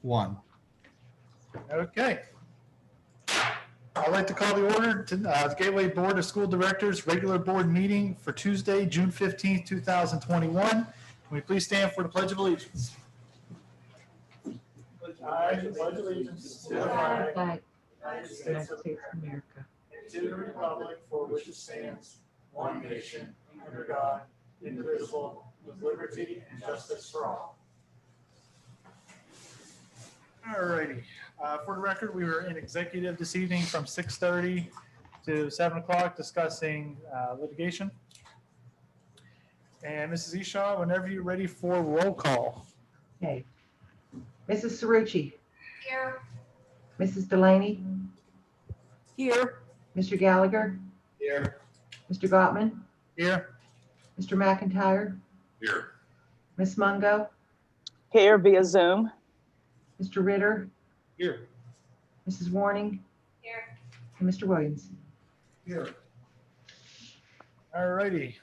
1. Okay. I'd like to call the order to the Gateway Board of School Directors regular board meeting for Tuesday, June 15th, 2021. Can we please stand for the Pledge of Allegiance? I pledge allegiance to the flag of the United States of America and to the republic for which it stands, one nation, under God, indivisible, with liberty and justice for all. All righty. For the record, we were in executive this evening from 6:30 to 7 o'clock discussing litigation. And Mrs. Eshaw, whenever you're ready for roll call. Okay. Mrs. Cerrucci. Here. Mrs. Delaney. Here. Mr. Gallagher. Here. Mr. Gottman. Here. Mr. McIntyre. Here. Ms. Mungo. Here via Zoom. Mr. Ritter. Here. Mrs. Warning. Here. And Mr. Williams. Here. All righty.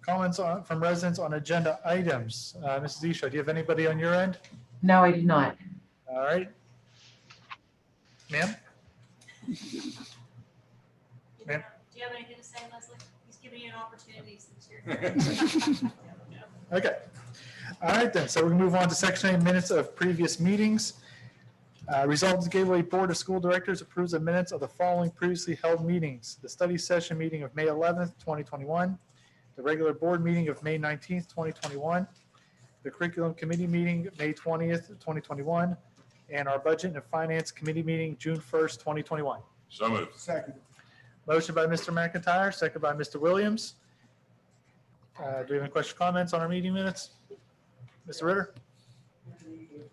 Comments from residents on agenda items. Mrs. Eshaw, do you have anybody on your end? No, I did not. All right. Ma'am? Ma'am? Do you have anything to say, Leslie? He's giving you an opportunity since you're. Okay. All right then. So we're gonna move on to section 8, minutes of previous meetings. Resolved, the Gateway Board of School Directors approves the minutes of the following previously held meetings: the study session meeting of May 11th, 2021, the regular board meeting of May 19th, 2021, the curriculum committee meeting May 20th, 2021, and our budget and finance committee meeting June 1st, 2021. So moved. Second. Motion by Mr. McIntyre, second by Mr. Williams. Do we have any questions, comments on our meeting minutes? Mr. Ritter?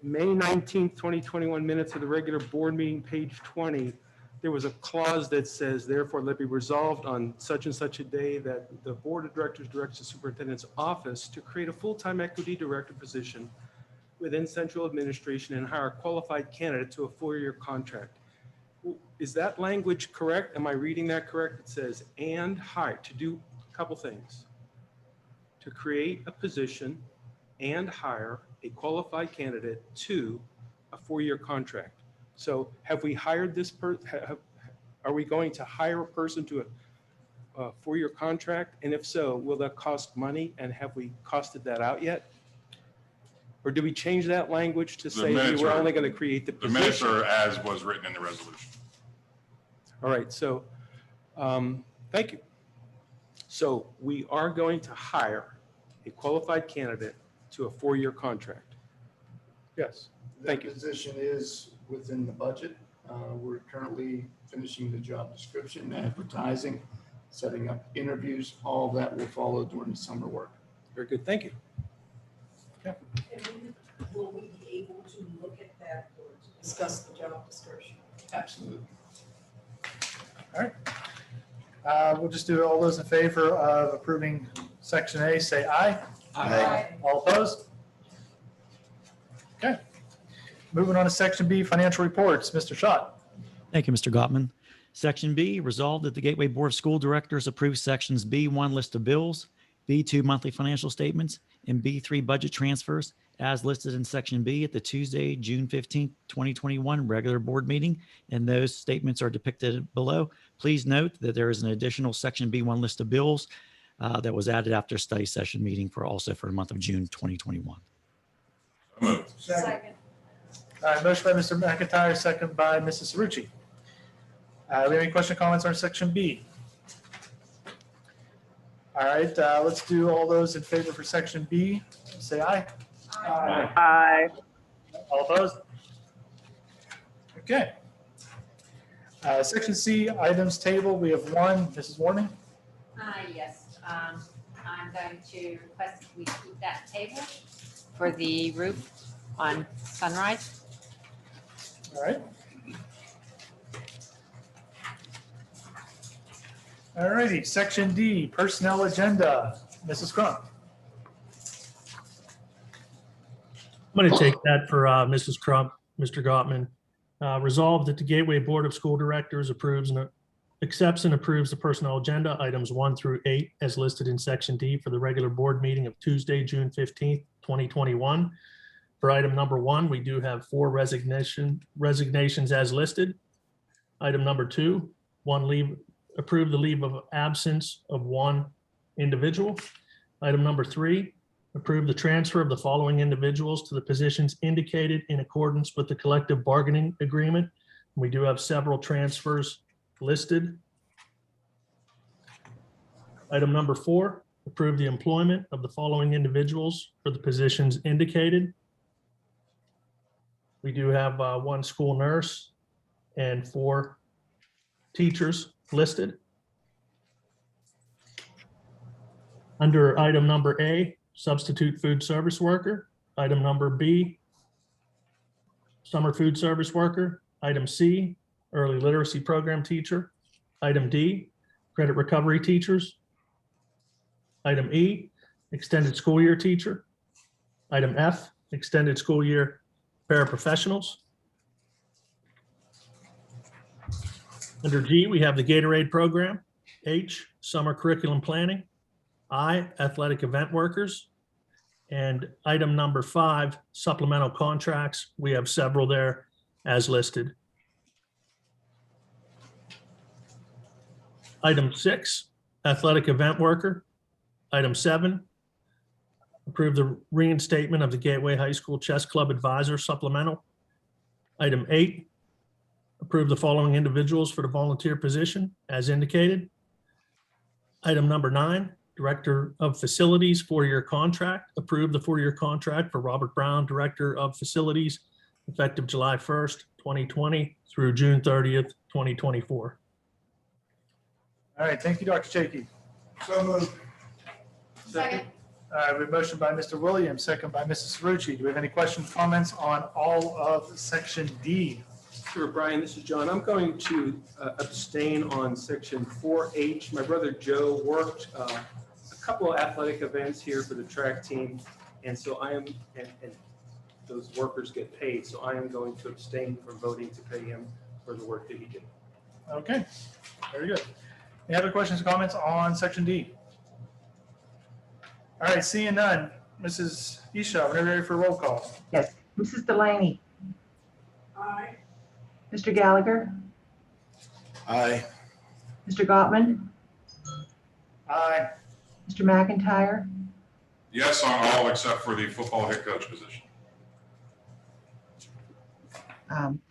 May 19th, 2021 minutes of the regular board meeting, page 20. There was a clause that says, therefore, let be resolved on such and such a day that the board of directors directs the superintendent's office to create a full-time equity director position within central administration and hire a qualified candidate to a 4-year contract. Is that language correct? Am I reading that correct? It says, and hire, to do a couple things. To create a position and hire a qualified candidate to a 4-year contract. So have we hired this are we going to hire a person to a 4-year contract? And if so, will that cost money? And have we costed that out yet? Or do we change that language to say we were only going to create the position? The minutes are as was written in the resolution. All right, so thank you. So we are going to hire a qualified candidate to a 4-year contract. Yes. Thank you. That position is within the budget. We're currently finishing the job description, advertising, setting up interviews. All of that will follow during the summer work. Very good, thank you. Okay. Will we be able to look at that or to discuss the job description? Absolutely. All right. We'll just do all those in favor of approving section A, say aye. Aye. All opposed? Okay. Moving on to section B, financial reports. Mr. Schott. Thank you, Mr. Gottman. Section B, resolved that the Gateway Board of School Directors approves sections B1 list of bills, B2 monthly financial statements, and B3 budget transfers as listed in section B at the Tuesday, June 15th, 2021 regular board meeting, and those statements are depicted below. Please note that there is an additional section B1 list of bills that was added after study session meeting for the month of June 2021. So moved. Second. All right, motion by Mr. McIntyre, second by Mrs. Cerrucci. We have any question, comments on section B? All right, let's do all those in favor for section B. Say aye. Aye. Aye. All opposed? Okay. Section C, items table. We have one. Mrs. Warning. Yes, I'm going to request that we keep that table for the roof on Sunrise. All right. All righty. Section D, personnel agenda. Mrs. Crump. I'm going to take that for Mrs. Crump, Mr. Gottman. Resolved that the Gateway Board of School Directors accepts and approves the personnel agenda items 1 through 8 as listed in section D for the regular board meeting of Tuesday, June 15th, 2021. For item number 1, we do have 4 resignations as listed. Item number 2, approve the leave of absence of 1 individual. Item number 3, approve the transfer of the following individuals to the positions indicated in accordance with the collective bargaining agreement. We do have several transfers listed. Item number 4, approve the employment of the following individuals for the positions indicated. We do have 1 school nurse and 4 teachers listed. Under item number A, substitute food service worker. Item number B, summer food service worker. Item C, early literacy program teacher. Item D, credit recovery teachers. Item E, extended school year teacher. Item F, extended school year paraprofessionals. Under G, we have the Gatorade program. H, summer curriculum planning. I, athletic event workers. And item number 5, supplemental contracts. We have several there as listed. Item 6, athletic event worker. Item 7, approve the reinstatement of the Gateway High School Chess Club Advisor supplemental. Item 8, approve the following individuals for the volunteer position as indicated. Item number 9, Director of Facilities 4-year contract. Approve the 4-year contract for Robert Brown, Director of Facilities, effective July 1st, 2020 through June 30th, 2024. All right, thank you, Dr. Chaky. So moved. Second. We have a motion by Mr. Williams, second by Mrs. Cerrucci. Do we have any questions, comments on all of section D? Sure, Brian, this is John. I'm going to abstain on section 4H. My brother Joe worked a couple of athletic events here for the track team, and so I am, and those workers get paid, so I am going to abstain from voting to pay him for the work that he did. Okay, very good. Any other questions or comments on section D? All right, seeing none. Mrs. Isha, whenever you're ready for roll call. Yes. Mrs. Delaney, Aye. Mr. Gallagher, Aye. Mr. Gottman, Aye. Mr. McIntyre, Yes on all except for the football head coach position.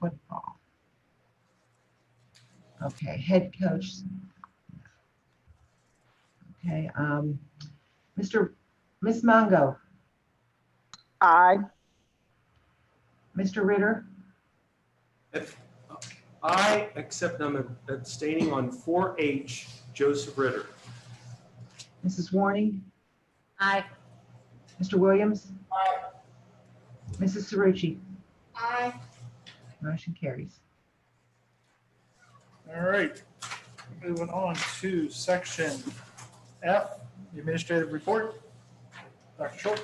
football. Okay, head coach. Okay, Miss Mongo, Aye. Mr. Ritter, I accept I'm abstaining on 4H, Joseph Ritter. Mrs. Warning, Aye. Mr. Williams, Mrs. Cerrucci. Aye. Motion carries. All right, moving on to section F, the administrative report. Dr. Schultz.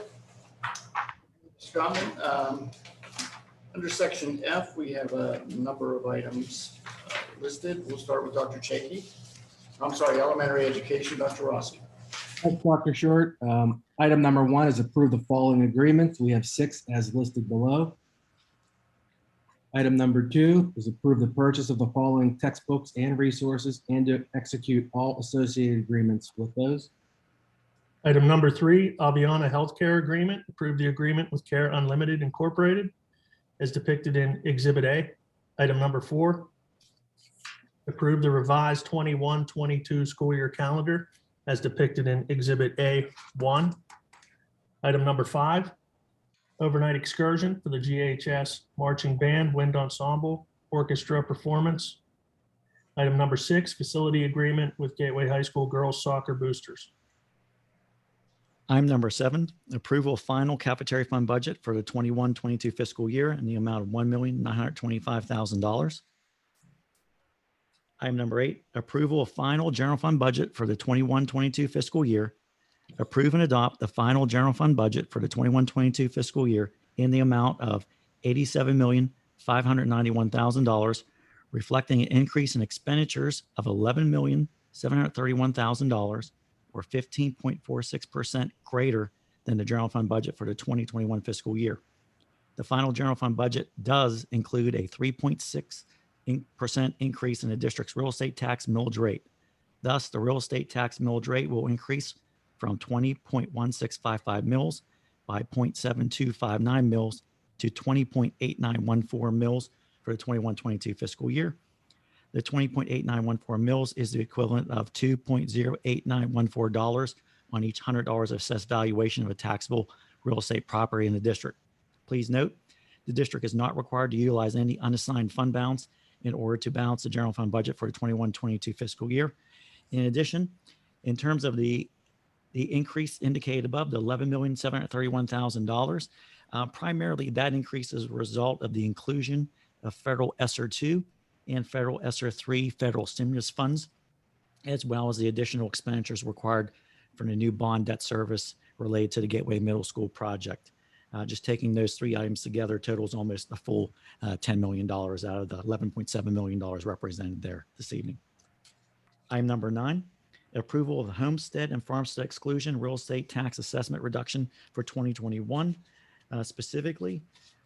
Scotland, under section F, we have a number of items listed. We'll start with Dr. Chaky. I'm sorry, elementary education, Dr. Rossi. Thanks, Dr. Short. Item number 1 is approve the following agreements. We have 6 as listed below. Item number 2 is approve the purchase of the following textbooks and resources and to execute all associated agreements with those. Item number 3, Aviana Healthcare Agreement. Approve the agreement with Care Unlimited Incorporated as depicted in Exhibit A. Item number 4, approve the revised 21-22 school year calendar as depicted in Exhibit A1. Item number 5, overnight excursion for the GHS Marching Band, Wind Ensemble, Orchestra Performance. Item number 6, facility agreement with Gateway High School Girls Soccer Boosters. Item number 7, approval of final cafeteria fund budget for the 21-22 fiscal year in the amount of $1,925,000. Item number 8, approval of final general fund budget for the 21-22 fiscal year. Approve and adopt the final general fund budget for the 21-22 fiscal year in the amount of $87,591,000, reflecting an increase in expenditures of $11,731,000, or 15.46% greater than the general fund budget for the 2021 fiscal year. The final general fund budget does include a 3.6% increase in the district's real estate tax millage rate. Thus, the real estate tax millage rate will increase from 20.1655 mils by 0.7259 mils to 20.8914 mils for the 21-22 fiscal year. The 20.8914 mils is the equivalent of $2.08914 on each $100 of assessed valuation of a taxable real estate property in the district. Please note, the district is not required to utilize any unassigned fund balance in order to balance the general fund budget for the 21-22 fiscal year. In addition, in terms of the increase indicated above, the $11,731,000, primarily that increase is a result of the inclusion of federal ESSER 2 and federal ESSER 3 federal stimulus funds, as well as the additional expenditures required for the new bond debt service related to the Gateway Middle School project. Just taking those three items together totals almost a full $10 million out of the $11.7 million represented there this evening. Item number 9, approval of the Homestead and Farmstead exclusion real estate tax assessment reduction for 2021. Specifically,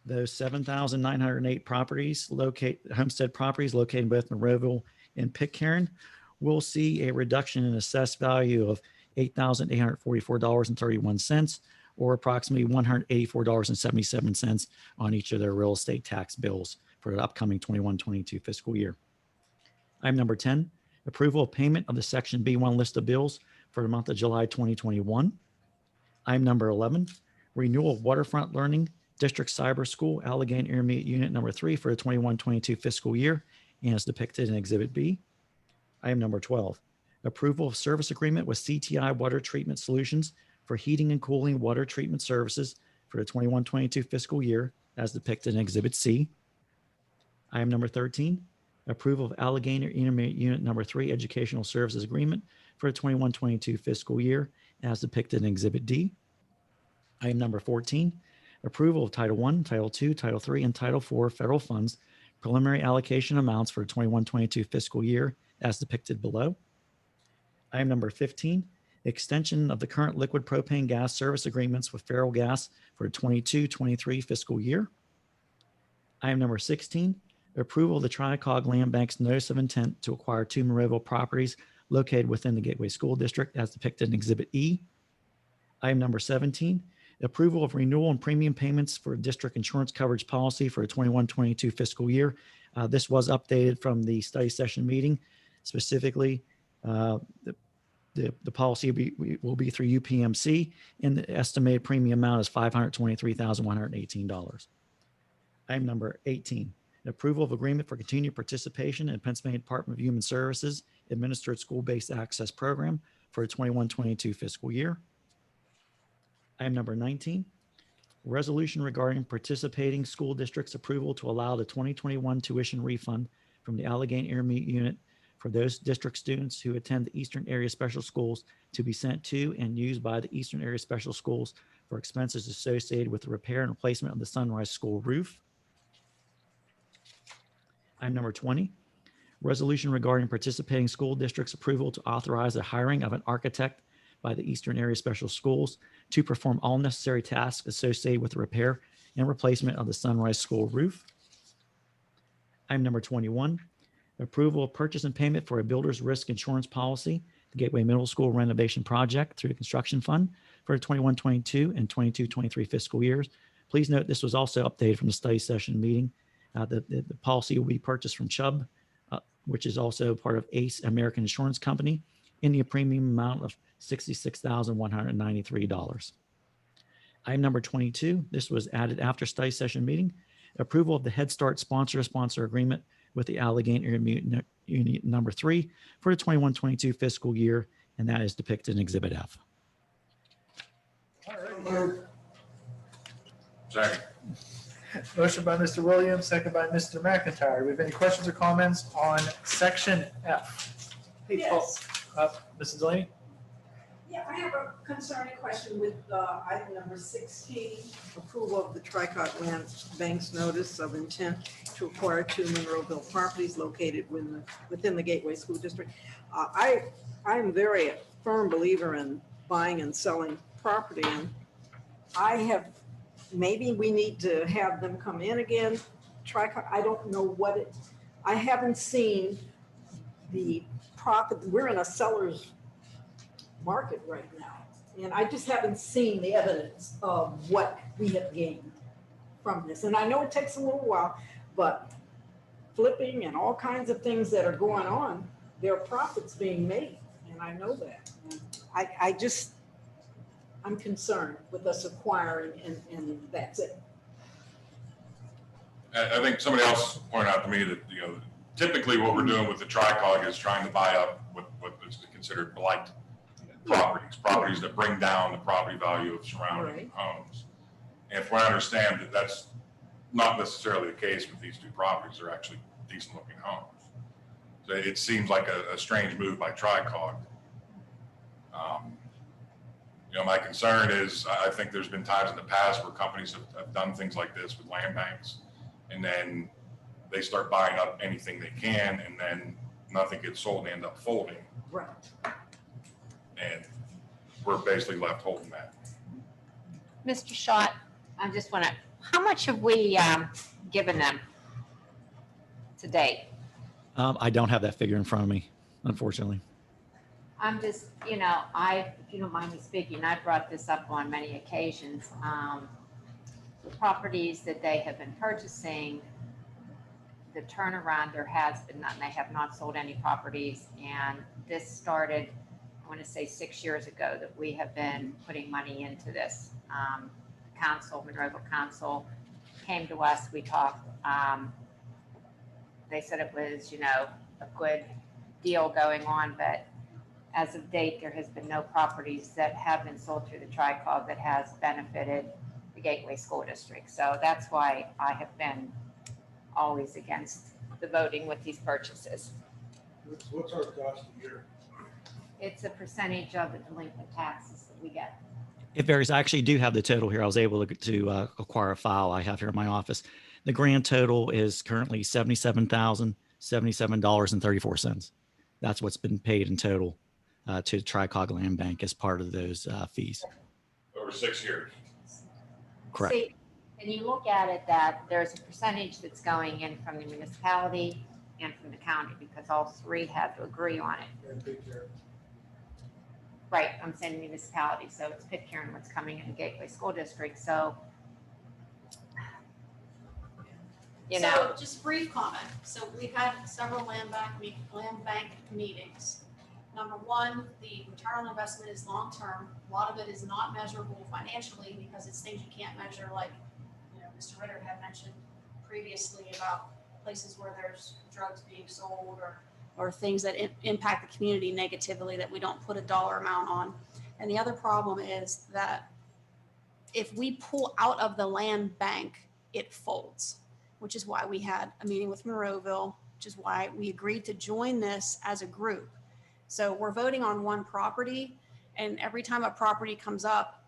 those 7,908 properties homestead properties located in both Monroeville and Pitcairn will see a reduction in assessed value of $8,844.31, or approximately $184.77 on each of their real estate tax bills for the upcoming 21-22 fiscal year. Item number 10, approval of payment of the Section B1 list of bills for the month of July 2021. Item number 11, renewal of Waterfront Learning District Cyber School Allegheny Intermediate Unit number 3 for the 21-22 fiscal year, and is depicted in Exhibit B. Item number 12, approval of service agreement with CTI Water Treatment Solutions for heating and cooling water treatment services for the 21-22 fiscal year, as depicted in Exhibit C. Item number 13, approval of Allegheny Intermediate Unit number 3 Educational Services Agreement for the 21-22 fiscal year, as depicted in Exhibit D. Item number 14, approval of Title I, Title II, Title III, and Title IV federal funds preliminary allocation amounts for the 21-22 fiscal year, as depicted below. Item number 15, extension of the current liquid propane gas service agreements with Feral Gas for the 22-23 fiscal year. Item number 16, approval of the Tricog Land Bank's notice of intent to acquire 2 Monroeville properties located within the Gateway School District, as depicted in Exhibit E. Item number 17, approval of renewal and premium payments for district insurance coverage policy for a 21-22 fiscal year. This was updated from the study session meeting. Specifically, the policy will be through UPMC, and the estimated premium amount is $523,118. Item number 18, approval of agreement for continued participation in Pennsylvania Department of Human Services administered school-based access program for the 21-22 fiscal year. Item number 19, resolution regarding participating school districts' approval to allow the 2021 tuition refund from the Allegheny Intermediate Unit for those district students who attend the Eastern Area Special Schools to be sent to and used by the Eastern Area Special Schools for expenses associated with the repair and replacement of the Sunrise School roof. Item number 20, resolution regarding participating school districts' approval to authorize the hiring of an architect by the Eastern Area Special Schools to perform all necessary tasks associated with the repair and replacement of the Sunrise School roof. Item number 21, approval of purchase and payment for a builder's risk insurance policy, the Gateway Middle School renovation project through the construction fund for the 21-22 and 22-23 fiscal years. Please note this was also updated from the study session meeting. The policy will be purchased from Chubb, which is also part of ACE American Insurance Company, in the premium amount of $66,193. Item number 22, this was added after study session meeting, approval of the Head Start sponsor agreement with the Allegheny Intermediate Unit number 3 for the 21-22 fiscal year, and that is depicted in Exhibit F. All right. Second. Motion by Mr. Williams, second by Mr. McIntyre. Do we have any questions or comments on section F? Hey, Yes. Mrs. Delaney? Yeah, I have a concerning question with item number 16, approval of the Tricog Land Bank's notice of intent to acquire 2 Monroeville properties located within the Gateway School District. I'm very firm believer in buying and selling property, and I have maybe we need to have them come in again. I don't know what I haven't seen the profit. We're in a seller's market right now. And I just haven't seen the evidence of what we have gained from this. And I know it takes a little while, but flipping and all kinds of things that are going on, there are profits being made. And I know that. And I'm concerned with us acquiring and that's it. I think somebody else pointed out to me that, typically what we're doing with the TriCog is trying to buy up what is considered blight properties that bring down the property value of surrounding homes. And if we understand that that's not necessarily the case with these two properties, they're actually decent looking homes. So it seems like a strange move by TriCog. My concern is I think there's been times in the past where companies have done things like this with land banks, and then they start buying up anything they can, and then nothing gets sold and they end up folding. Right. And we're basically left holding that. Mr. Schott, I just want to, how much have we given them to date? I don't have that figure in front of me, unfortunately. I'm just, if you don't mind me speaking, I brought this up on many occasions. The properties that they have been purchasing, the turnaround there has been none. They have not sold any properties. And this started, I want to say 6 years ago, that we have been putting money into this. Monroeville Council came to us, we talked. They said it was, a good deal going on, but as of date, there has been no properties that have been sold through the TriCog that has benefited the Gateway School District. So that's why I have been always against the voting with these purchases. What's our cost a year? It's a percentage of the delinquent taxes that we get. It varies. I actually do have the total here. I was able to acquire a file I have here in my office. The grand total is currently $77,077.34. That's what's been paid in total to TriCog Land Bank as part of those fees. Over 6 years. Correct. See, and you look at it that there's a percentage that's going in from the municipality and from the county, because all three have to agree on it. Right, I'm saying municipality, so it's Pitcairn what's coming in the Gateway School District, so. So just brief comment. So we've had several land bank meetings. Number one, the return on investment is long-term. A lot of it is not measurable financially because it's things you can't measure, like, Mr. Ritter had mentioned previously about places where there's drugs being sold or things that impact the community negatively that we don't put a dollar amount on. And the other problem is that if we pull out of the land bank, it folds, which is why we had a meeting with Monroeville, which is why we agreed to join this as a group. So we're voting on one property, and every time a property comes up,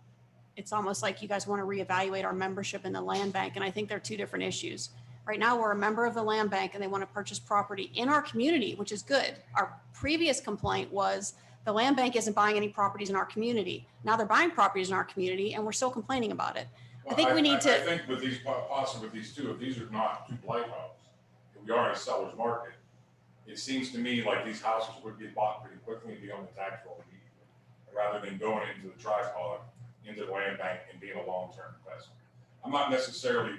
it's almost like you guys want to reevaluate our membership in the land bank. And I think they're two different issues. Right now, we're a member of the land bank and they want to purchase property in our community, which is good. Our previous complaint was the land bank isn't buying any properties in our community. Now they're buying properties in our community and we're still complaining about it. Well, I think we need to. I think with these, possibly with these two, if these are not two blight homes, if we are in a seller's market, it seems to me like these houses would get bought pretty quickly and be on the tax roll immediately, rather than going into the TriCog, into the land bank and being a long-term investment. I'm not necessarily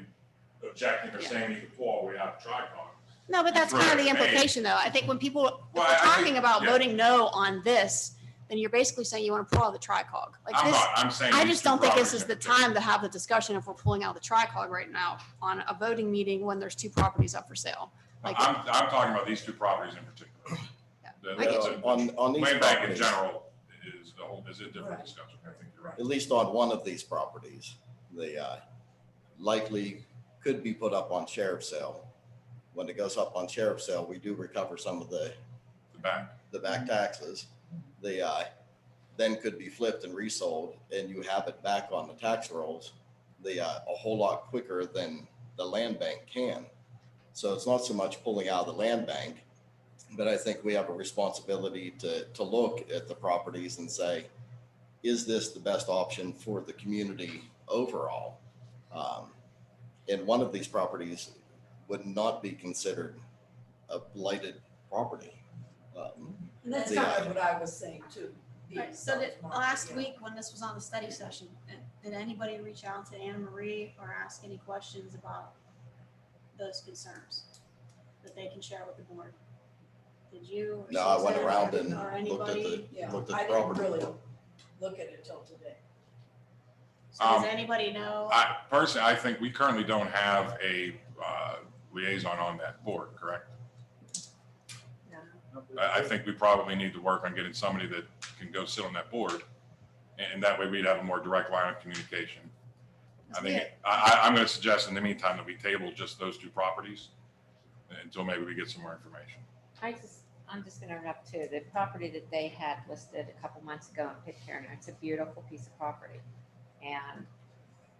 objecting or saying you can pull all the way out of TriCog. No, but that's kind of the implication, though. I think when people are talking about voting no on this, then you're basically saying you want to pull out the TriCog. I'm saying I just don't think this is the time to have the discussion if we're pulling out the TriCog right now on a voting meeting when there's two properties up for sale. I'm talking about these two properties in particular. On these Land bank in properties, general is a different discussion. I think you're right. at least on one of these properties, they likely could be put up on sheriff's sale. When it goes up on sheriff's sale, we do recover some of the back taxes. They then could be flipped and resold, and you have it back on the tax rolls a whole lot quicker than the land bank can. So it's not so much pulling out of the land bank, but I think we have a responsibility to look at the properties and say, is this the best option for the community overall? And one of these properties would not be considered a blighted property. And that's Yeah. kind of what I was saying too. Right, so last week when this was on the study session, did anybody reach out to Anna Marie or ask any questions about those concerns that they can share with the board? Did you? or No, I went Susan around and or looked at anybody? Yeah, looked at I the didn't property. really look at it till today. So does anybody know? Personally, I think we currently don't have a liaison on that board, correct? I think we probably need to work on getting somebody that can go sit on that board, and that way we'd have a more direct line of communication. I think, I'm going to suggest in the meantime that we table just those two properties until maybe we get some more information. I'm just gonna interrupt too. The property that they had listed a couple months ago in Pitcairn, it's a beautiful piece of property. And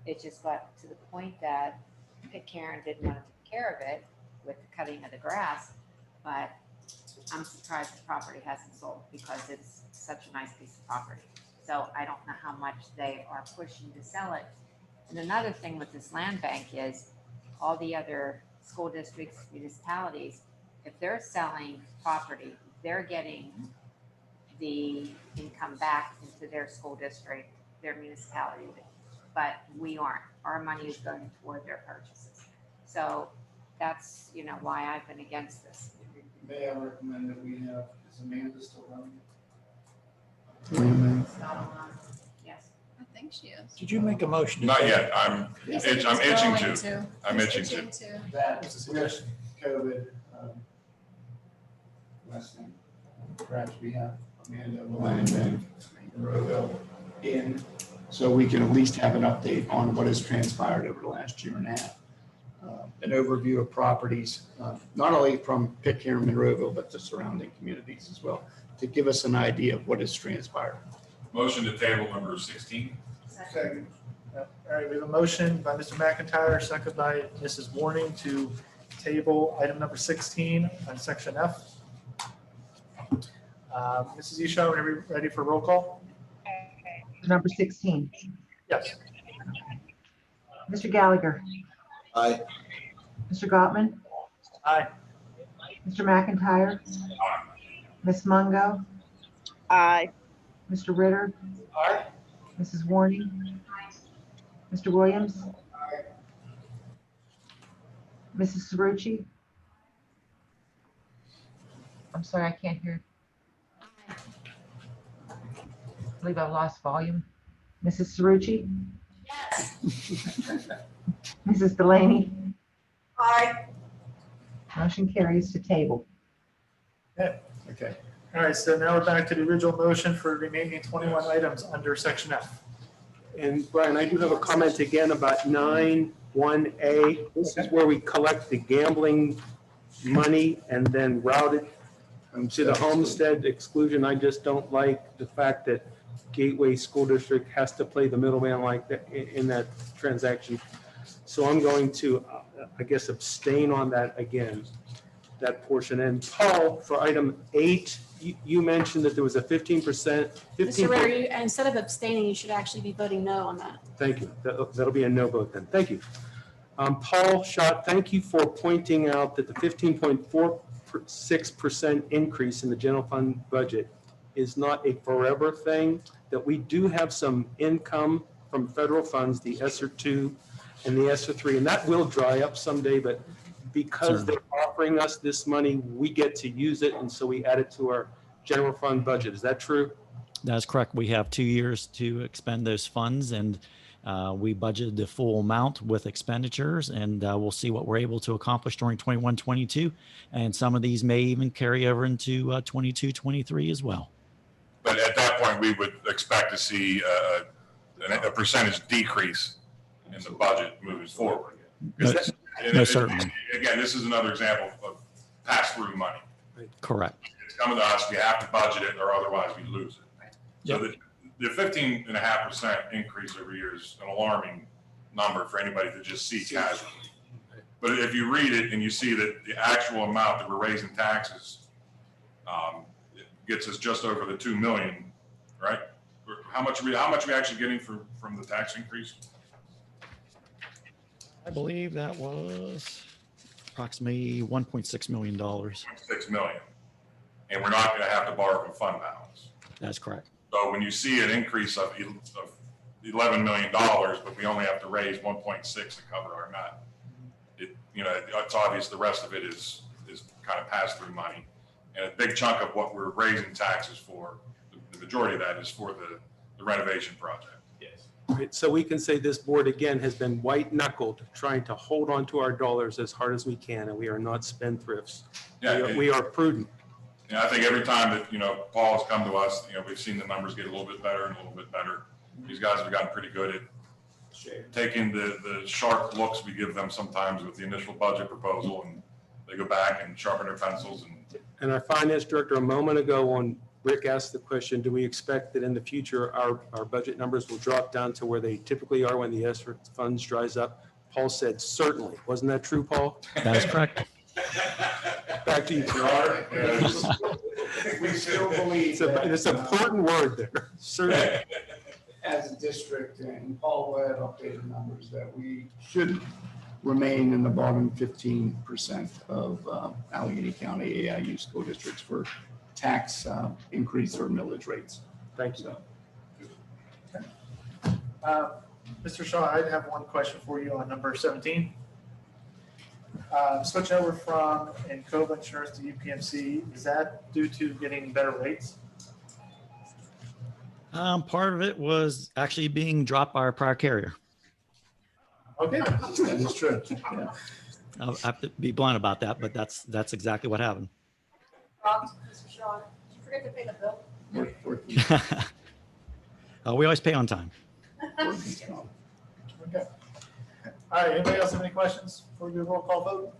it just got to the point that Pitcairn didn't want to take care of it with the cutting of the grass. But I'm surprised the property hasn't sold because it's such a nice piece of property. So I don't know how much they are pushing to sell it. And another thing with this land bank is all the other school districts, municipalities, if they're selling property, they're getting the income back into their school district, their municipality, but we aren't. Our money is going toward their purchases. So that's, why I've been against this. May I recommend that we have, is Amanda still running? So, yes. I think she is. Did you make a motion? Not yet. I'm He said he itching was going to. I'm He's itching to. That with COVID, last name, perhaps we have Amanda Land Bank and Roeville in, so we can at least have an update on what has transpired over the last year and a half. An overview of properties, not only from Pitcairn and Monroeville, but the surrounding communities as well, to give us an idea of what has transpired. Motion to table number 16. Second. All right, we have a motion by Mr. McIntyre, second by Mrs. Warning to table item number 16 on section F. Mrs. Isha, are we ready for roll call? Number 16. Yes. Mr. Gallagher, Aye. Mr. Gottman, Aye. Mr. McIntyre, Ms. Mungo, Aye. Mr. Ritter, Aye. Mrs. Warning, Mr. Williams, Mrs. Cerrucci. I'm sorry, I can't hear. I believe I lost volume. Mrs. Cerrucci, Yes. Mrs. Delaney, Aye. motion carries to table. Okay. All right, so now we're back to the original motion for remaining 21 items under section F. And Brian, I do have a comment again about 9(1)A. This is where we collect the gambling money and then route it to the homestead exclusion. I just don't like the fact that Gateway School District has to play the middleman like that in that transaction. So I'm going to, I guess, abstain on that again, that portion. And Paul, for item 8, you mentioned that there was a 15%. Mr. Ritter, instead of abstaining, you should actually be voting no on that. Thank you. That'll be a no vote then. Thank you. Paul Schott, thank you for pointing out that the 15.46% increase in the general fund budget is not a forever thing, that we do have some income from federal funds, the ESSER 2 and the ESSER 3, and that will dry up someday, but because they're offering us this money, we get to use it, and so we add it to our general fund budget. Is that true? That's correct. We have 2 years to expend those funds, and we budgeted the full amount with expenditures, and we'll see what we're able to accomplish during 21-22. And some of these may even carry over into 22-23 as well. But at that point, we would expect to see a percentage decrease in the budget moving forward. Certainly. Again, this is another example of pass-through money. Correct. It's coming to us, we have to budget it, or otherwise we lose it. So the 15.5% increase every year is an alarming number for anybody to just see casually. But if you read it and you see that the actual amount that we're raising taxes it gets us just over the 2 million, right? How much are we actually getting from the tax increase? I believe that was approximately $1.6 million. 6 million. And we're not gonna have to borrow from fund balance. That's correct. So when you see an increase of $11 million, but we only have to raise 1.6 to cover our nut, it's obvious the rest of it is kind of pass-through money. And a big chunk of what we're raising taxes for, the majority of that is for the renovation project. Yes. Right, so we can say this board again has been white knuckled, trying to hold on to our dollars as hard as we can, and we are not spendthrifts. Yeah, We are prudent. I think every time that, Paul has come to us, we've seen the numbers get a little bit better and a little bit better. These guys have gotten pretty good at taking the sharp looks we give them sometimes with the initial budget proposal, and they go back and sharpen their pencils. And our finance director a moment ago when Rick asked the question, do we expect that in the future our budget numbers will drop down to where they typically are when the ESSER funds dries up? Paul said certainly. Wasn't that true, Paul? That is correct. Back to you. We still believe It's an important word there. Certainly. as a district, and Paul will have updated numbers, that we should remain in the bottom 15% of Allegheny County AIU school districts for tax increase or millage rates. Thank you. Mr. Shaw, I have one question for you on number 17. Switch over from Encova Insurance to UPMC, is that due to getting better rates? Part of it was actually being dropped by our prior carrier. Okay. That is true. Yeah. I'll have to be blunt about that, but that's exactly what happened. Mr. Shaw, did you forget to pay the bill? We always pay on time. Okay. All right, anybody else have any questions before we do a roll call vote?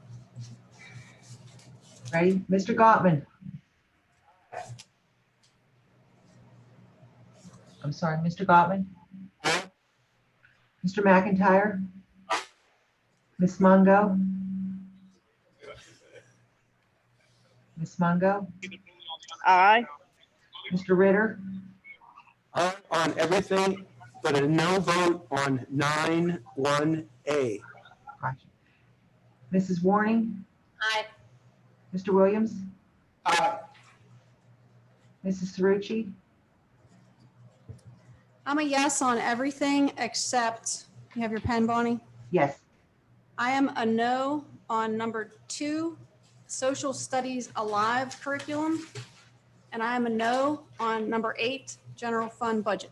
Ready? Mr. Gottman? I'm sorry, Mr. Gottman? Mr. McIntyre? Ms. Mungo? Ms. Mungo? Aye. Mr. Ritter? On everything, but a no vote on 9-1A. Gotcha. Mrs. Warning? Aye. Mr. Williams? Aye. Mrs. Cerrucci? I'm a yes on everything except, you have your pen, Bonnie? Yes. I am a no on number 2, Social Studies Alive curriculum. And I am a no on number 8, General Fund Budget.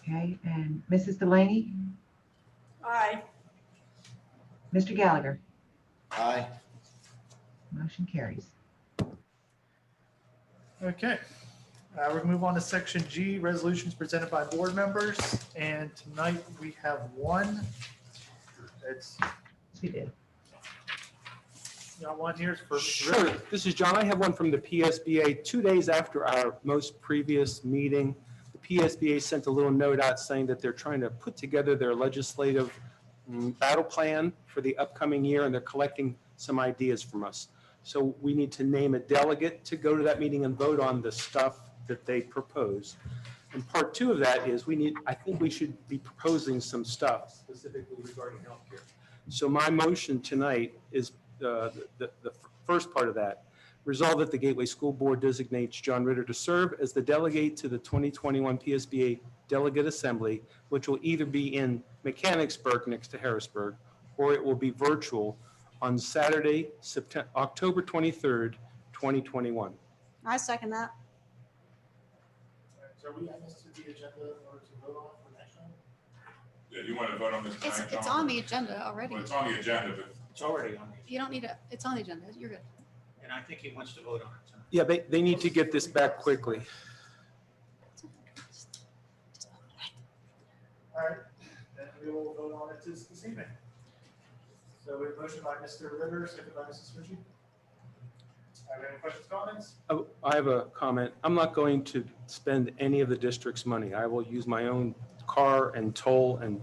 Okay, and Mrs. Delaney? Aye. Mr. Gallagher? Aye. Motion carries. Okay. We're going to move on to section G, resolutions presented by board members. And tonight we have one. It's, Yes, we did. you got one here for. Sure. This is John. I have one from the PSBA 2 days after our most previous meeting. The PSBA sent a little note out saying that they're trying to put together their legislative battle plan for the upcoming year, and they're collecting some ideas from us. So we need to name a delegate to go to that meeting and vote on the stuff that they propose. And part 2 of that is I think we should be proposing some stuff specifically regarding healthcare. So my motion tonight is the first part of that. Resolve that the Gateway School Board designates John Ritter to serve as the delegate to the 2021 PSBA Delegate Assembly, which will either be in Mechanicsburg next to Harrisburg, or it will be virtual on Saturday, October 23rd, 2021. I second that. So are we adding this to the agenda or to vote on for next time? Yeah, you want to vote on this tonight, It's John? on the agenda already. Well, it's on the agenda, but It's already on, You don't need it's on the agenda. You're good. and I think he wants to vote on it tonight. Yeah, they need to get this back quickly. All right, then we will vote on it this evening. So we have a motion by Mr. Ritter, second by Mrs. Ritchie. Have any questions, comments? Oh, I have a comment. I'm not going to spend any of the district's money. I will use my own car and toll and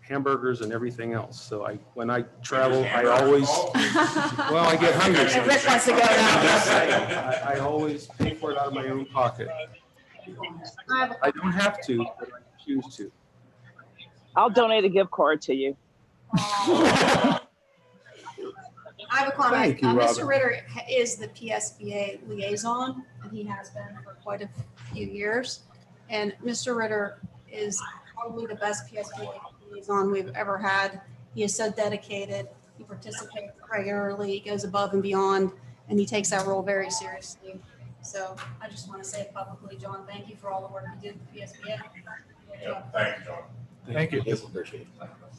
hamburgers and everything else. So when I travel, I always, well, I get hungry. And Rick wants to go now. I always pay for it out of my own pocket. I don't have to, but I choose to. I'll donate a gift card to you. I have a comment. Thank you, Mr. Robin. Ritter is the PSBA liaison, and he has been for quite a few years. And Mr. Ritter is probably the best PSBA liaison we've ever had. He is so dedicated. He participates regularly, he goes above and beyond, and he takes that role very seriously. So I just want to say publicly, John, thank you for all the work you did with PSBA. Good job. Thank you, John. Thank you. Yes, appreciate it.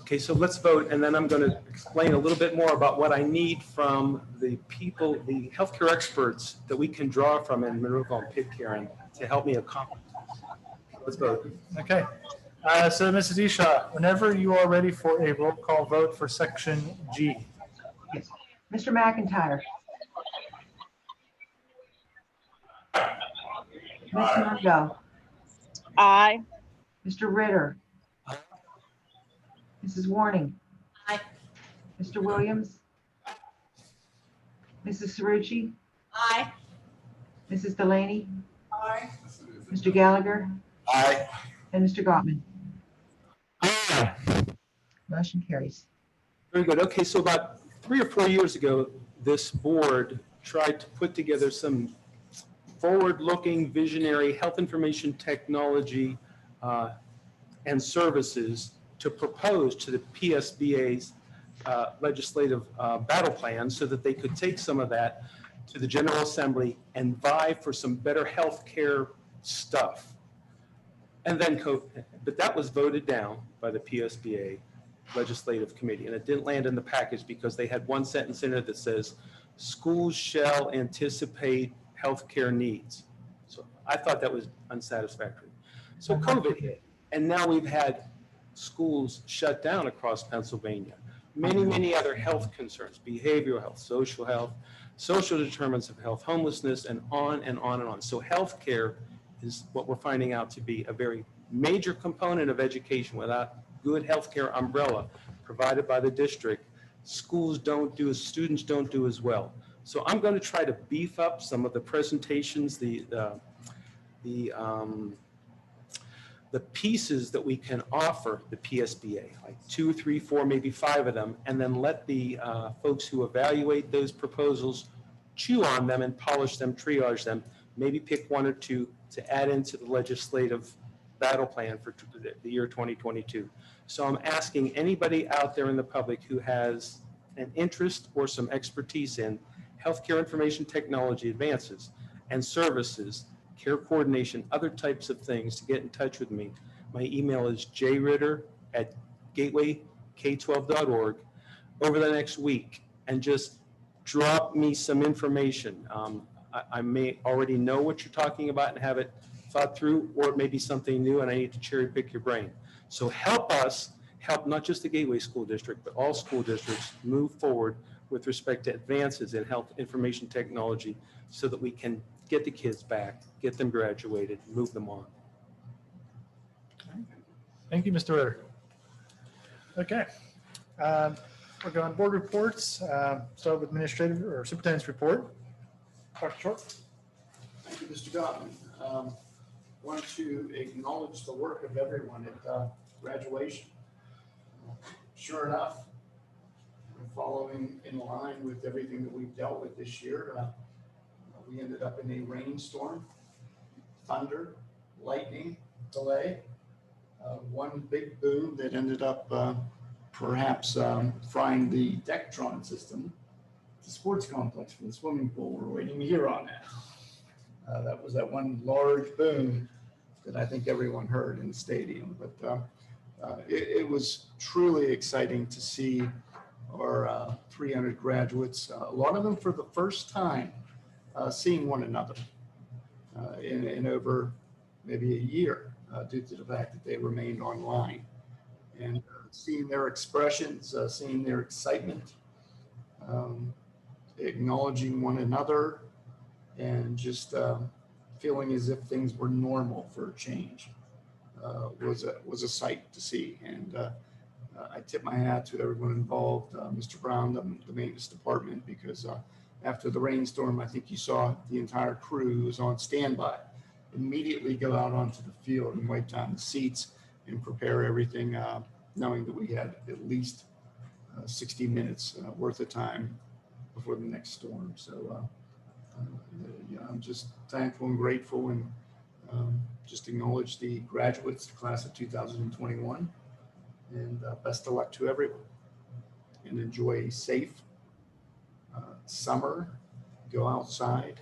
Okay, so let's vote, and then I'm going to explain a little bit more about what I need from the people, the healthcare experts that we can draw from in Monroeville and Pitcairn to help me accomplish this. Let's vote. Okay. So Mrs. Isha, whenever you are ready for a roll call vote for section G. Mr. McIntyre. Ms. Mundo. Aye. Mr. Ritter. Mrs. Warning. Aye. Mr. Williams. Mrs. Cerrucci. Aye. Mrs. Delaney. Aye. Mr. Gallagher. Aye. And Mr. Gottman. Motion carries. Very good. Okay, so about 3 or 4 years ago, this board tried to put together some forward-looking, visionary health information technology and services to propose to the PSBA's legislative battle plan so that they could take some of that to the General Assembly and vie for some better health care stuff. And then, but that was voted down by the PSBA Legislative Committee, and it didn't land in the package because they had one sentence in it that says, schools shall anticipate healthcare needs. So I thought that was unsatisfactory. So COVID hit, and now we've had schools shut down across Pennsylvania. Many other health concerns, behavioral health, social determinants of health, homelessness, and on and on and on. So healthcare is what we're finding out to be a very major component of education. Without good healthcare umbrella provided by the district, schools don't do, students don't do as well. So I'm going to try to beef up some of the presentations, the pieces that we can offer the PSBA, like 2, 3, 4, maybe 5 of them, and then let the folks who evaluate those proposals chew on them and polish them, triage them, maybe pick 1 or 2 to add into the legislative battle plan for the year 2022. So I'm asking anybody out there in the public who has an interest or some expertise in healthcare information technology advances and services, care coordination, other types of things, to get in touch with me. My email is jritter@gatewayk12.org over the next week, and just drop me some information. I may already know what you're talking about and have it thought through, or it may be something new and I need to cherry pick your brain. So help us, help not just the Gateway School District, but all school districts move forward with respect to advances in health information technology so that we can get the kids back, get them graduated, move them on. Thank you, Mr. Ritter. Okay. We're going board reports. Start with administrative or superintendent's report. Dr. Short. Thank you, Mr. Gottman. Want to acknowledge the work of everyone at graduation. Sure enough, we're following in line with everything that we've dealt with this year. We ended up in a rainstorm, thunder, lightning, delay, one big boom that ended up perhaps frying the Dectron system, the sports complex for the swimming pool. We're waiting to hear on that. That was that one large boom that I think everyone heard in the stadium. But it was truly exciting to see our 300 graduates, a lot of them for the first time, seeing one another in over maybe a year due to the fact that they remained online. And seeing their expressions, seeing their excitement, acknowledging one another, and just feeling as if things were normal for a change was a sight to see. And I tip my hat to everyone involved, Mr. Brown, the maintenance department, because after the rainstorm, I think you saw the entire crew was on standby, immediately go out onto the field and wipe down the seats and prepare everything knowing that we had at least 60 minutes worth of time before the next storm. So yeah, I'm just thankful and grateful, and just acknowledge the graduates, the class of 2021, and best of luck to everyone. And enjoy a safe summer. Go outside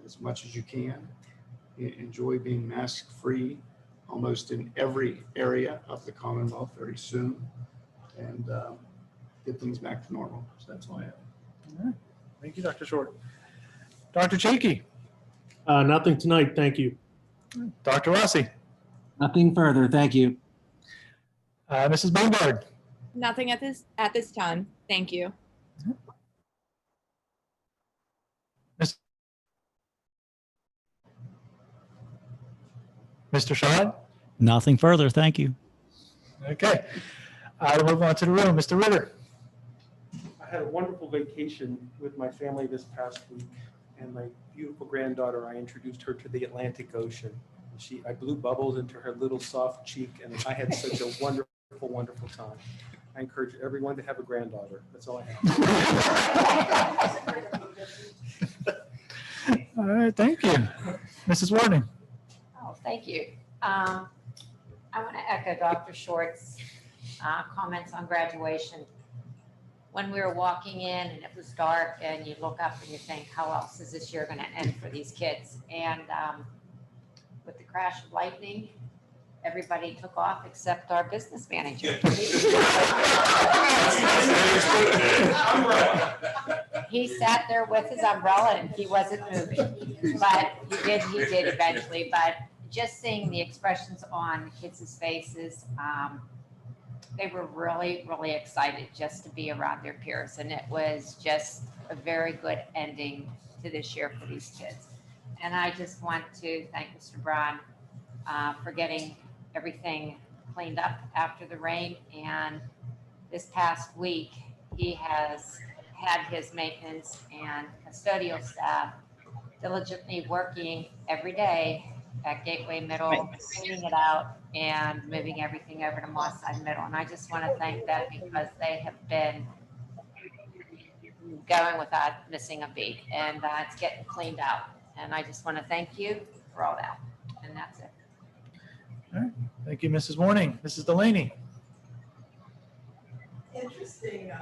as much as you can. Enjoy being mask-free almost in every area of the Commonwealth very soon, and get things back to normal. So that's all I have. All right. Thank you, Dr. Short. Dr. Cheeky, Nothing tonight, thank you. Dr. Rossi, Nothing further. Thank you. Mrs. Bongard, Nothing at this time. Thank you. Mr. Shaw. Nothing further. Thank you. Okay. I'll move on to the room. Mr. Ritter. I had a wonderful vacation with my family this past week, and my beautiful granddaughter, I introduced her to the Atlantic Ocean. I blew bubbles into her little soft cheek, and I had such a wonderful, wonderful time. I encourage everyone to have a granddaughter. That's all I have. All right, thank you. Mrs. Warning. Oh, thank you. I want to echo Dr. Short's comments on graduation. When we were walking in and it was dark and you look up and you think, how else is this year going to end for these kids? And with the crash of lightning, everybody took off except our business manager. He sat there with his umbrella and he wasn't moving, but he did eventually. But just seeing the expressions on kids' faces, they were really, really excited just to be around their peers. And it was just a very good ending to this year for these kids. And I just want to thank Mr. Brown for getting everything cleaned up after the rain. And this past week, he has had his maintenance and custodial staff diligently working every day at Gateway Middle, cleaning it out and moving everything over to Moss-Side Middle. And I just want to thank them because they have been going without missing a beat, and it's getting cleaned out. And I just want to thank you for all that. And that's it. All right. Thank you, Mrs. Warning. Mrs. Delaney. Interesting.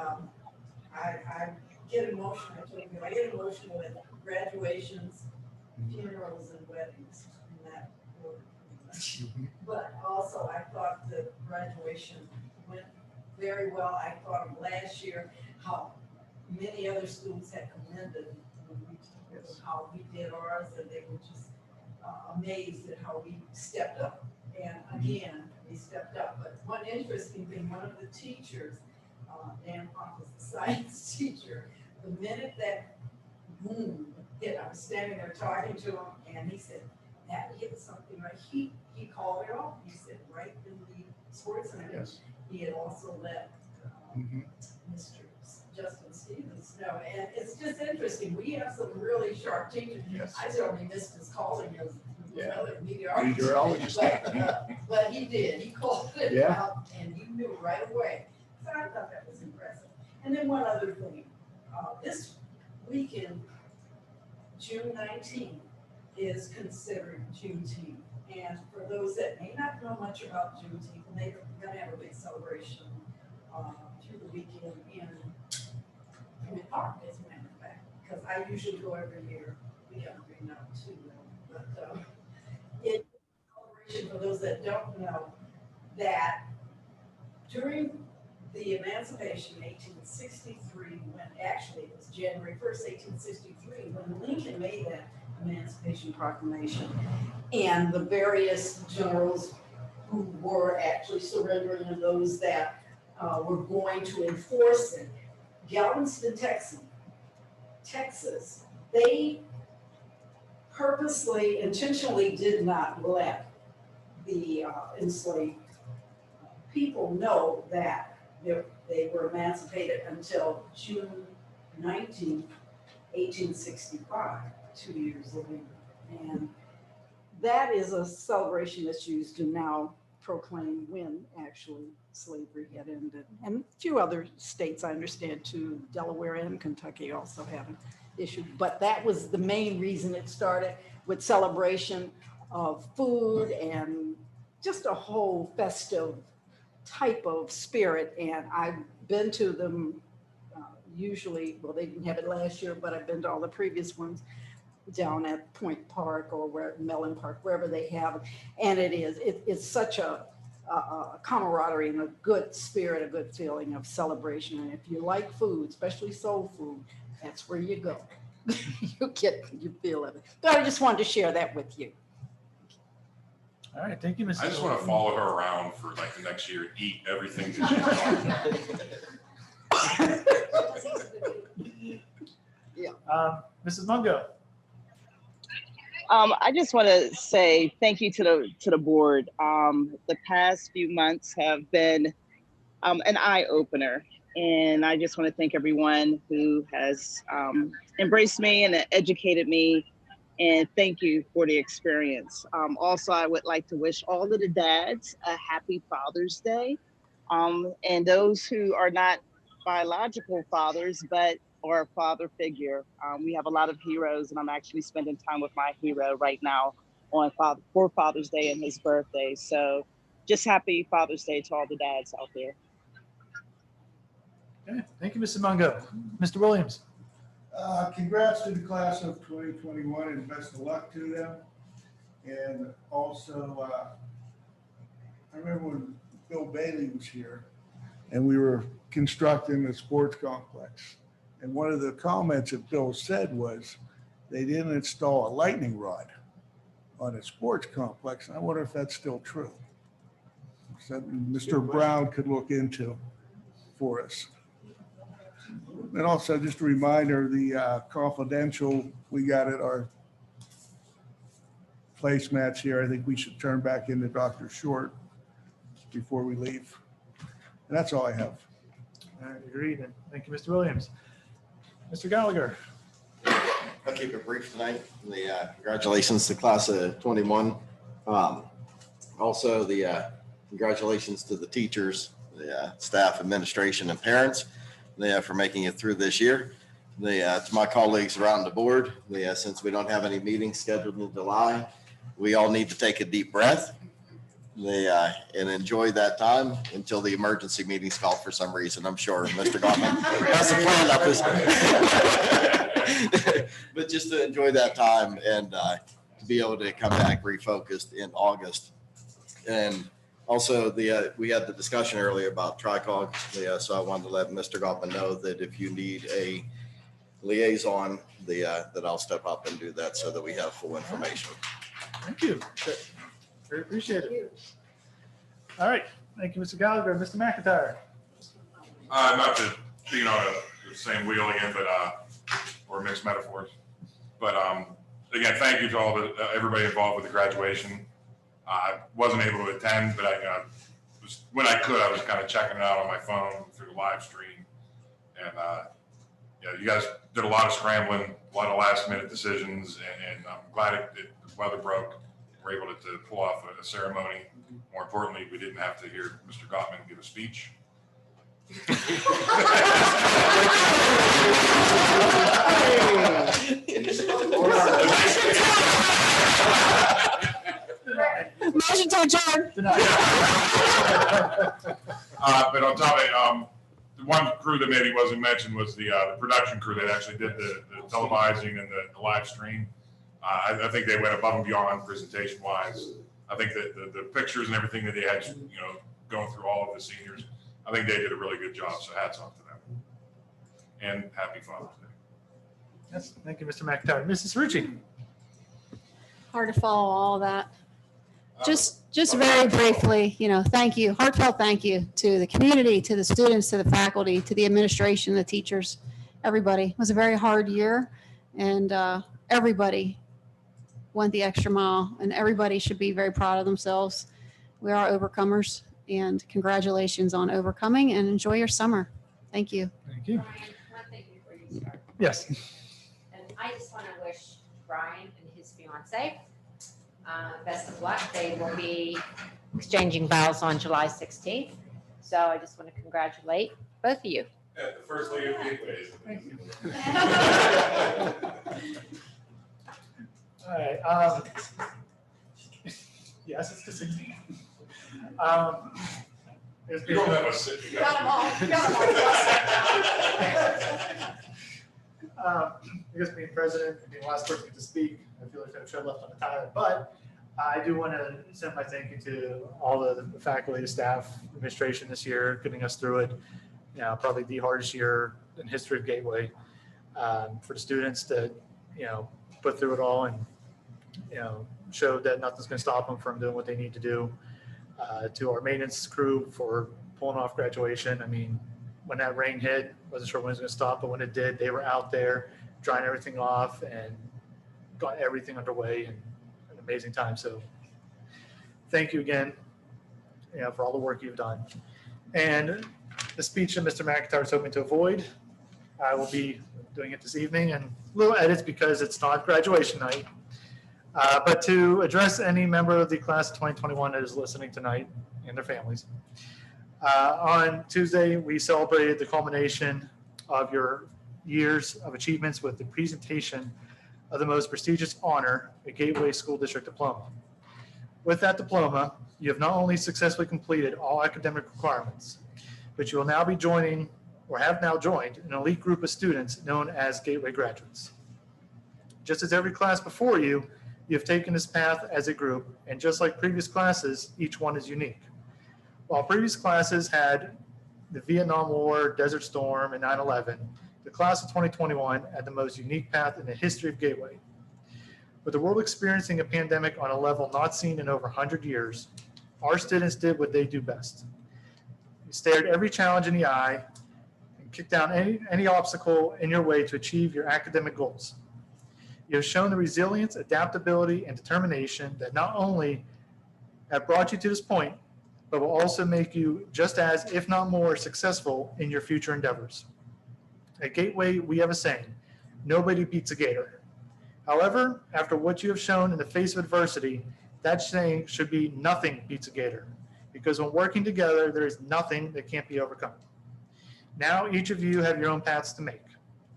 I get emotional. I get emotional with graduations, funerals, and weddings. And that order. But also, I thought the graduation went very well. I thought of last year how many other schools had commended how we did ours, and they were just amazed at how we stepped up. And again, we stepped up. But one interesting thing, one of the teachers, Dan Pop was the science teacher, the minute that boom hit, I was standing there talking to him, and he said, that hit something right. He called it off. He said, right in the sports center. Yes. He had also let Mr. Justin Stevens know. And it's just interesting. We have some really sharp teachers. Yes. I certainly missed his calling as Meteorologist. meteorologist. But he did. He called it Yeah. out, and you knew right away. So I thought that was impressive. And then one other thing. This weekend, June 19th, is considered Juneteenth. And for those that may not know much about Juneteenth, they're going to have a big celebration through the weekend in Community Park, as a matter of fact, because I usually go every year. We have been out too, but it's a celebration for those that don't know that during the emancipation in 1863, when actually it was January 1st, 1863, when Lincoln made that Emancipation Proclamation, and the various generals who were actually surrendering and those that were going to enforce it, Galveston, Texas, they purposely, intentionally did not let the enslaved people know that they were emancipated until June 19, 1865, 2 years later. And that is a celebration that's used to now proclaim when actually slavery had ended. And a few other states, I understand too, Delaware and Kentucky also have an issue. But that was the main reason it started, with celebration of food and just a whole festive type of spirit. And I've been to them usually, well, they didn't have it last year, but I've been to all the previous ones down at Point Park or Mellon Park, wherever they have. And it's such a camaraderie and a good spirit, a good feeling of celebration. And if you like food, especially soul food, that's where you go. you feel it. But I just wanted to share that with you. All right, thank you, Mrs. I just want to follow her around for like the next year and eat everything that she's talking about. Yeah. Mrs. Mungo. I just want to say thank you to the board. The past few months have been an eye opener, and I just want to thank everyone who has embraced me and educated me, and thank you for the experience. Also, I would like to wish all of the dads a happy Father's Day, and those who are not biological fathers but or a father figure. We have a lot of heroes, and I'm actually spending time with my hero right now for Father's Day and his birthday. So just happy Father's Day to all the dads out there. Okay, thank you, Mrs. Mungo. Mr. Williams. Congrats to the class of 2021 and best of luck to them. And also, I remember when Bill Bailey was here and we were constructing the sports complex. And one of the comments that Bill said was they didn't install a lightning rod on a sports complex. And I wonder if that's still true. Something Mr. Brown could look into for us. And also just a reminder, the confidential we got at our placemats here, I think we should turn back into Dr. Short before we leave. And that's all I have. All right, agreed. And thank you, Mr. Williams. Mr. Gallagher. I'll keep it brief tonight. The congratulations to class of 21. Also, the congratulations to the teachers, the staff, administration, and parents for making it through this year. To my colleagues around the board, since we don't have any meetings scheduled in July, we all need to take a deep breath and enjoy that time until the emergency meetings call for some reason. I'm sure Mr. Gottman has a plan up his. But just to enjoy that time and to be able to come back refocused in August. And also, we had the discussion earlier about TRICOG, so I wanted to let Mr. Gottman know that if you need a liaison, that I'll step up and do that so that we have full information. Thank you. Very appreciate it. All right. Thank you, Mr. Gallagher. Mr. McIntyre. Not to be on the same wheel again, but or mixed metaphors. But again, thank you to all everybody involved with the graduation. I wasn't able to attend, but when I could, I was kind of checking it out on my phone through the live stream. And yeah, you guys did a lot of scrambling, a lot of last minute decisions, and I'm glad the weather broke. We're able to pull off a ceremony. More importantly, we didn't have to hear Mr. Gottman give a speech. Motion to adjourn. But on top of it, the one crew that maybe wasn't mentioned was the production crew that actually did the televising and the live stream. I think they went above and beyond presentation wise. I think that the pictures and everything that they had, going through all of the seniors, I think they did a really good job. So hats off to them. And happy Father's Day. Yes, thank you, Mr. McIntyre. Mrs. Rucci. Hard to follow all of that. Just very briefly, thank you, heartfelt thank you to the community, to the students, to the faculty, to the administration, the teachers, everybody. It was a very hard year, and everybody went the extra mile, and everybody should be very proud of themselves. We are overcomers, and congratulations on overcoming, and enjoy your summer. Thank you. Thank you. Brian, one thing before you start. Yes. And I just want to wish Brian and his fiance best of luck. They will be exchanging vows on July 16th. So I just want to congratulate both of you. Yeah, the first lady of Gateways. All right. Yes, it's the 16th. You don't have a sit. You got them all. You got them all. I guess being president and being the last person to speak, I feel like I've tread left on the tire, but I do want to send my thank you to all the faculty, staff, administration this year, getting us through it. You know, probably the hardest year in history of Gateway, for the students to, put through it all and, showed that nothing's going to stop them from doing what they need to do. To our maintenance crew for pulling off graduation. I mean, when that rain hit, wasn't sure when it was going to stop, but when it did, they were out there drying everything off and got everything underway in an amazing time. So thank you again, for all the work you've done. And the speech that Mr. McIntyre is hoping to avoid, I will be doing it this evening, and little edits because it's not graduation night. But to address any member of the class of 2021 that is listening tonight and their families. On Tuesday, we celebrated the culmination of your years of achievements with the presentation of the most prestigious honor, a Gateway School District diploma. With that diploma, you have not only successfully completed all academic requirements, but you will now be joining, or have now joined, an elite group of students known as Gateway graduates. Just as every class before you, you have taken this path as a group, and just like previous classes, each one is unique. While previous classes had the Vietnam War, Desert Storm, and 9/11, the class of 2021 had the most unique path in the history of Gateway. With the world experiencing a pandemic on a level not seen in over 100 years, our students did what they do best. You stared every challenge in the eye and kicked down any obstacle in your way to achieve your academic goals. You have shown the resilience, adaptability, and determination that not only have brought you to this point, but will also make you just as, if not more, successful in your future endeavors. At Gateway, we have a saying, nobody beats a Gator. However, after what you have shown in the face of adversity, that saying should be nothing beats a Gator, because when working together, there is nothing that can't be overcome. Now, each of you have your own paths to make.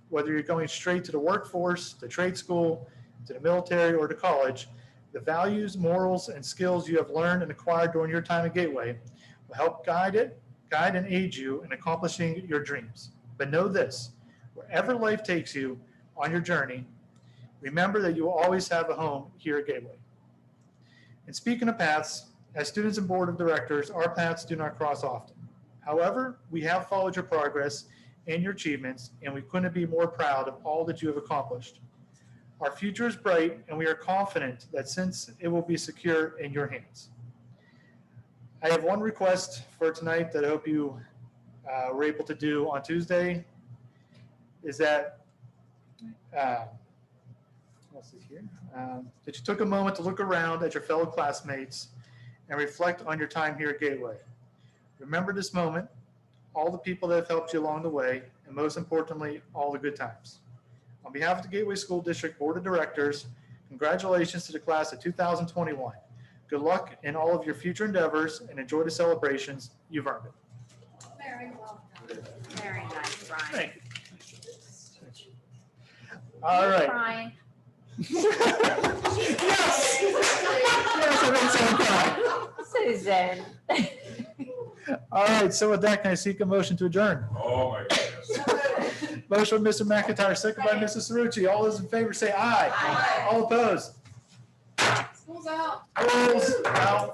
Whether you're going straight to the workforce, to trade school, to the military, or to college, the values, morals, and skills you have learned and acquired during your time at Gateway will help guide and aid you in accomplishing your dreams. But know this, wherever life takes you on your journey, remember that you will always have a home here at Gateway. And speaking of paths, as students and board of directors, our paths do not cross often. However, we have followed your progress and your achievements, and we couldn't be more proud of all that you have accomplished. Our future is bright, and we are confident that since it will be secure in your hands. I have one request for tonight that I hope you were able to do on Tuesday, is that, let's see here, that you took a moment to look around at your fellow classmates and reflect on your time here at Gateway. Remember this moment, all the people that have helped you along the way, and most importantly, all the good times. On behalf of the Gateway School District Board of Directors, congratulations to the class of 2021. Good luck in all of your future endeavors and enjoy the celebrations. You've earned it. Very well done. Very nice, Brian. Thank you. All right. Brian. Yes. Yes, I've been saying Susan. All right, so with that, can I seek a motion to adjourn? Oh, my goodness. Motion by Mr. McIntyre, second by Mrs. Cerrucci. All those in favor say aye. Aye. All opposed? School's out. Rules out.